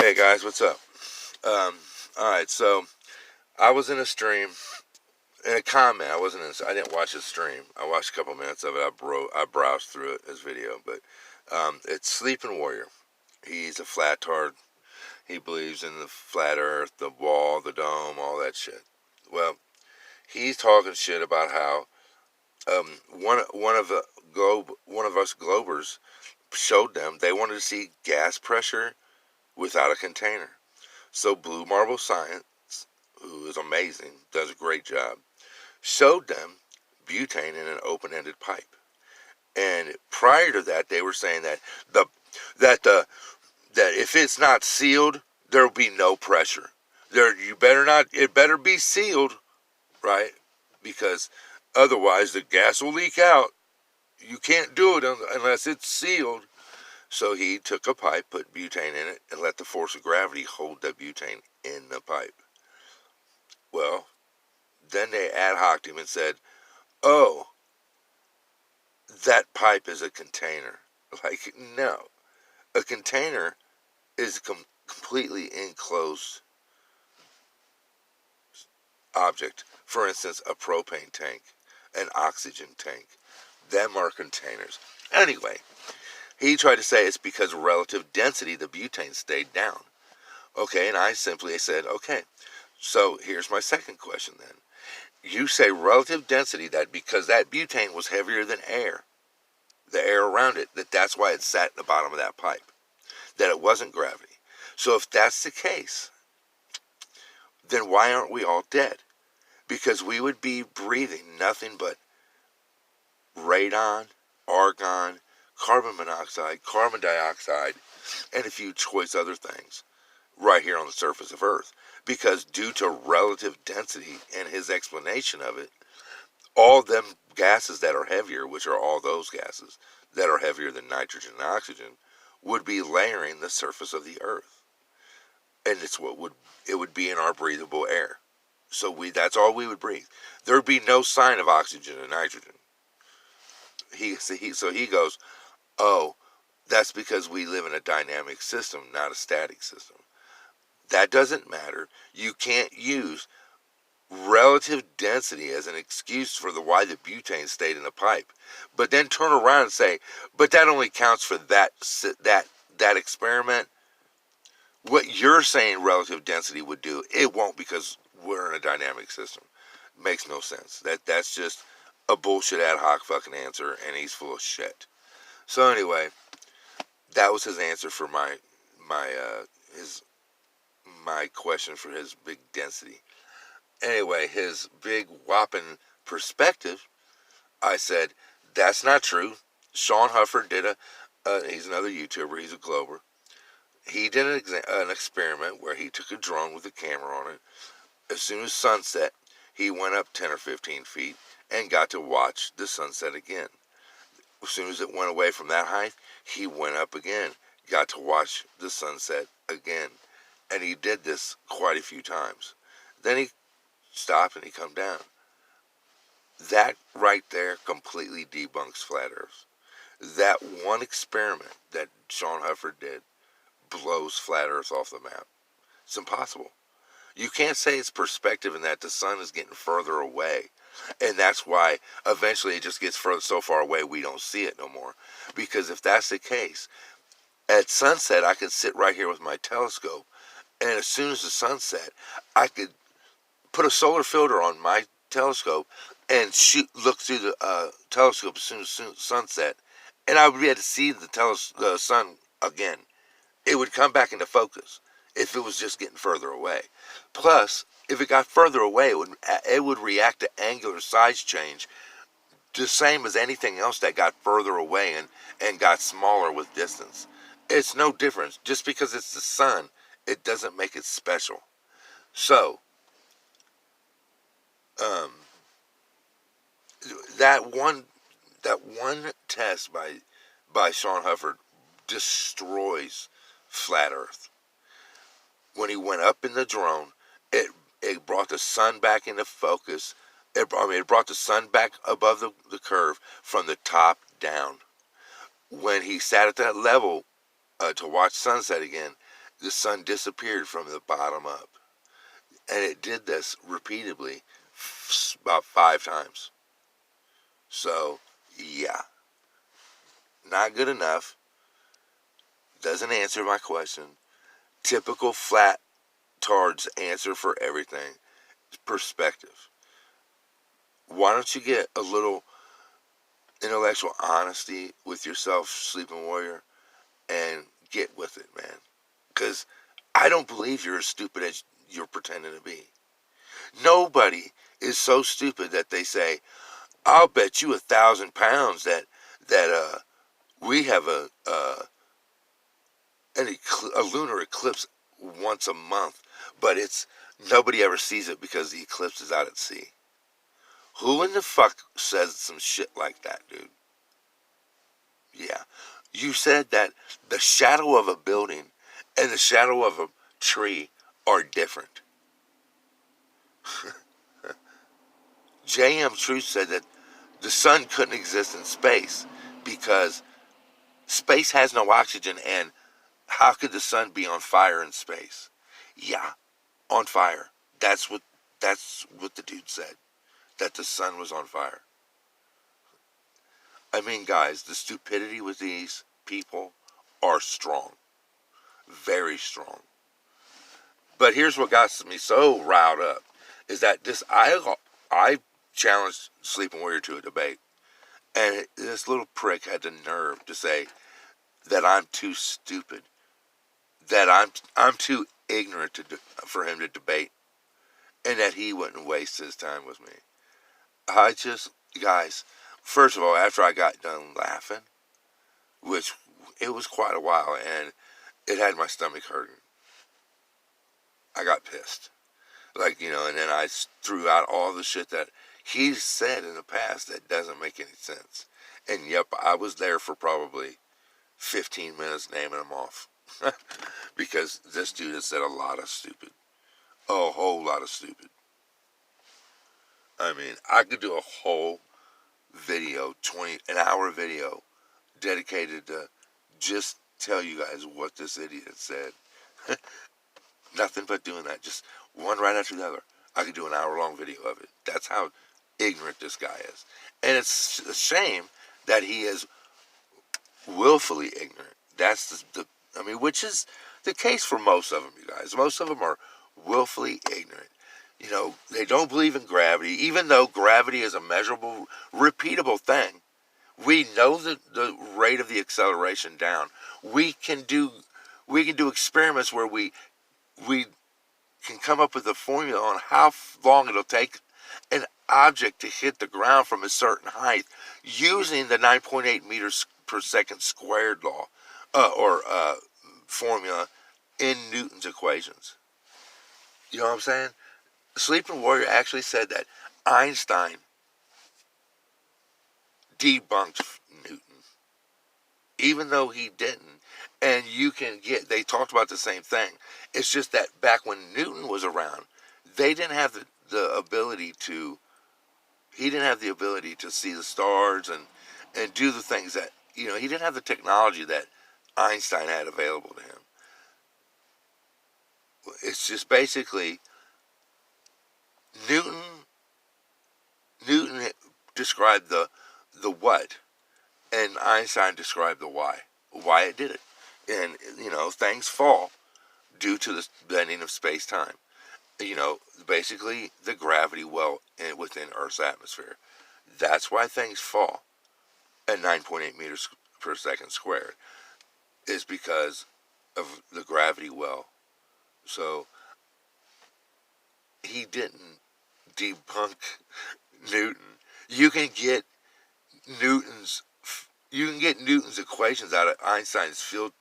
Hey guys, what's up? Alright, so I was in a stream, in a comment. I didn't watch the stream. I watched a couple minutes of it. I browsed through it as video, but it's Sleeping Warrior. He's a flatard. He believes in the flat Earth, the wall, the dome, all that shit. Well, he's talking shit about how one of us Globers showed them they wanted to see gas pressure without a container. So Blue Marble Science, who is amazing, does a great job, showed them butane in an open-ended pipe. And prior to that, they were saying the that the that if it's not sealed, there will be no pressure. It better be sealed, right? Because otherwise the gas will leak out. You can't do it unless it's sealed. So he took a pipe, put butane in it, and let the force of gravity hold that butane in the pipe. Well, then they ad hoc'd him and said, oh, that pipe is a container. Like, no. A container is a completely enclosed object. For instance, a propane tank, an oxygen tank. Them are containers. Anyway, he tried to say it's because of relative density the butane stayed down. Okay, and I simply said, okay, so here's my second question then. You say relative density, that because that butane was heavier than air, the air around it, that's why it sat at the bottom of that pipe, that it wasn't gravity. So if that's the case, then why aren't we all dead? Because we would be breathing nothing but radon, argon, carbon monoxide, carbon dioxide, and a few choice other things right here on the surface of Earth. Because due to relative density and his explanation of it, all them gases that are heavier, which are all those gases that are heavier than nitrogen and oxygen, would be layering the surface of the Earth. And it would be in our breathable air. So that's all we would breathe. There'd be no sign of oxygen and nitrogen. So he goes, oh, that's because we live in a dynamic system, not a static system. That doesn't matter. You can't use relative density as an excuse for why the butane stayed in the pipe, but then turn around and say, but that only counts for that experiment. What you're saying relative density would do, it won't, because we're in a dynamic system. Makes no sense. That's just a bullshit ad hoc fucking answer, and he's full of shit. So anyway, that was his answer for my question for his big density. Anyway, his big whopping perspective, I said, that's not true. Sean Huffer did he's another YouTuber, he's a Glober. He did an experiment where he took a drone with a camera on it. As soon as sunset, he went up 10 or 15 feet and got to watch the sunset again. As soon as it went away from that height, he went up again, got to watch the sunset again. And he did this quite a few times. Then he stopped and he come down. That right there completely debunks flat Earth. That one experiment that Sean Huffer did blows flat Earth off the map. It's impossible. You can't say it's perspective and that the sun is getting further away. And that's why eventually it just gets so far away we don't see it no more. Because if that's the case, at sunset I could sit right here with my telescope, and as soon as the sun set, I could put a solar filter on my telescope and look through the telescope as soon as sunset, and I would be able to see the sun again. It would come back into focus if it was just getting further away. Plus, if it got further away, it would react to angular size change the same as anything else that got further away and got smaller with distance. It's no difference. Just because it's the sun, it doesn't make it special. So, that one test by Sean Hufford destroys flat Earth. When he went up in the drone, it brought the sun back into focus. It brought the sun back above the curve from the top down. When he sat at that level to watch sunset again, the sun disappeared from the bottom up. And it did this repeatedly about 5 times. So, yeah. Not good enough. Doesn't answer my question. Typical flatards answer for everything. Perspective. Why don't you get a little intellectual honesty with yourself, Sleeping Warrior, and get with it, man? Because I don't believe you're as stupid as you're pretending to be. Nobody is so stupid that they say, I'll bet you £1,000 that we have a lunar eclipse once a month, but it's nobody ever sees it because the eclipse is out at sea. Who in the fuck says some shit like that, dude? Yeah. You said that the shadow of a building and the shadow of a tree are different. J.M. Truth said that the sun couldn't exist in space because space has no oxygen, and how could the sun be on fire in space? Yeah, on fire. That's what the dude said. That the sun was on fire. I mean, guys, the stupidity with these people are strong. Very strong. But here's what got me so riled up is that I challenged Sleeping Warrior to a debate, and this little prick had the nerve to say that I'm too stupid, that I'm too ignorant for him to debate, and that he wouldn't waste his time with me. Guys, first of all, after I got done laughing, which it was quite a while, and it had my stomach hurting, I got pissed. And then I threw out all the shit that he's said in the past that doesn't make any sense. And yep, I was there for probably 15 minutes naming them off. Because this dude has said a lot of stupid. A whole lot of stupid. I mean, I could do a whole video, an hour video, dedicated to just tell you guys what this idiot said. Nothing but doing that, just one right after the other. I could do an hour-long video of it. That's how ignorant this guy is. And it's a shame that he is willfully ignorant. That's which is the case for most of them, you guys. Most of them are willfully ignorant. They don't believe in gravity, even though gravity is a measurable, repeatable thing. We know the rate of the acceleration down. We can do experiments where we can come up with a formula on how long it'll take an object to hit the ground from a certain height using the 9.8 meters per second squared law or formula in Newton's equations. You know what I'm saying? Sleeping Warrior actually said that Einstein debunked Newton, even though he didn't. And they talked about the same thing. It's just that back when Newton was around, they didn't have the ability to, he didn't have the ability to see the stars and do the things that, he didn't have the technology that Einstein had available to him. It's just basically Newton described the what, and Einstein described the why it did it. And, things fall due to the bending of space-time. Basically the gravity well within Earth's atmosphere. That's why things fall at 9.8 meters per second squared, is because of the gravity well. So he didn't debunk Newton. You can get Newton's equations out of Einstein's field,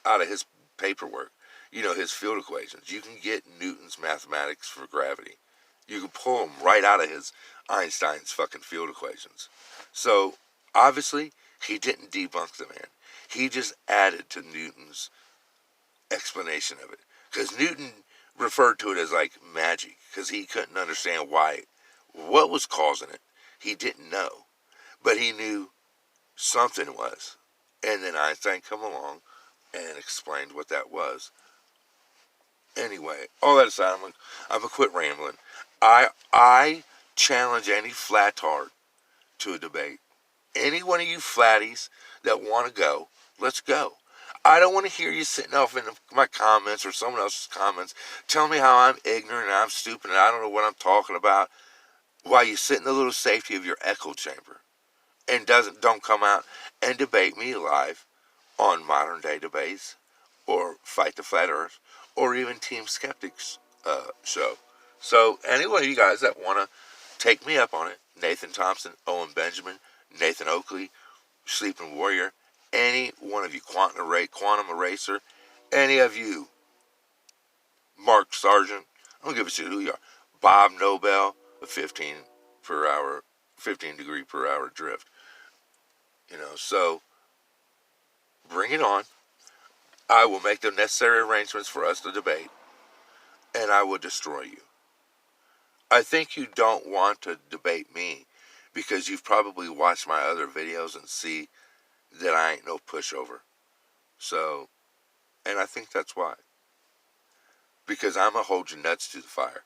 out of his paperwork. His field equations. You can get Newton's mathematics for gravity. You can pull them right out of Einstein's fucking field equations. So obviously he didn't debunk the man. He just added to Newton's explanation of it, because Newton referred to it as like magic, because he couldn't understand what was causing it. He didn't know, but he knew something was. And then Einstein come along and explained what that was. Anyway, all that aside, I'm gonna quit rambling. I challenge any flatard to a debate. Any one of you flatties that want to go, let's go. I don't want to hear you sitting off in my comments or someone else's comments telling me how I'm ignorant and I'm stupid and I don't know what I'm talking about while you sit in the little safety of your echo chamber and don't come out and debate me live on Modern Day Debates or Fight the Flat Earth or even Team Skeptics show. So any one of you guys that want to take me up on it, Nathan Thompson, Owen Benjamin, Nathan Oakley, Sleeping Warrior, any one of you, Quantum Eraser, any of you, Mark Sargent, I don't give a shit who you are, Bob Nobel, a 15 degree per hour drift. So bring it on. I will make the necessary arrangements for us to debate, and I will destroy you. I think you don't want to debate me because you've probably watched my other videos and see that I ain't no pushover. So, and I think that's why. Because I'm going to hold your nuts to the fire.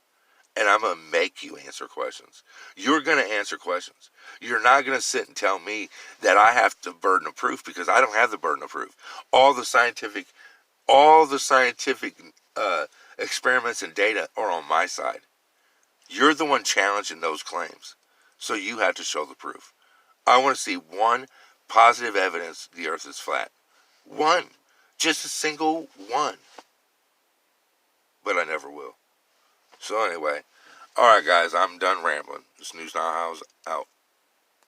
And I'm going to make you answer questions. You're going to answer questions. You're not going to sit and tell me that I have the burden of proof because I don't have the burden of proof. All the scientific experiments and data are on my side. You're the one challenging those claims. So you have to show the proof. I want to see one positive evidence the earth is flat. One. Just a single one. But I never will. So anyway. Alright guys, I'm done rambling. This News Now House out.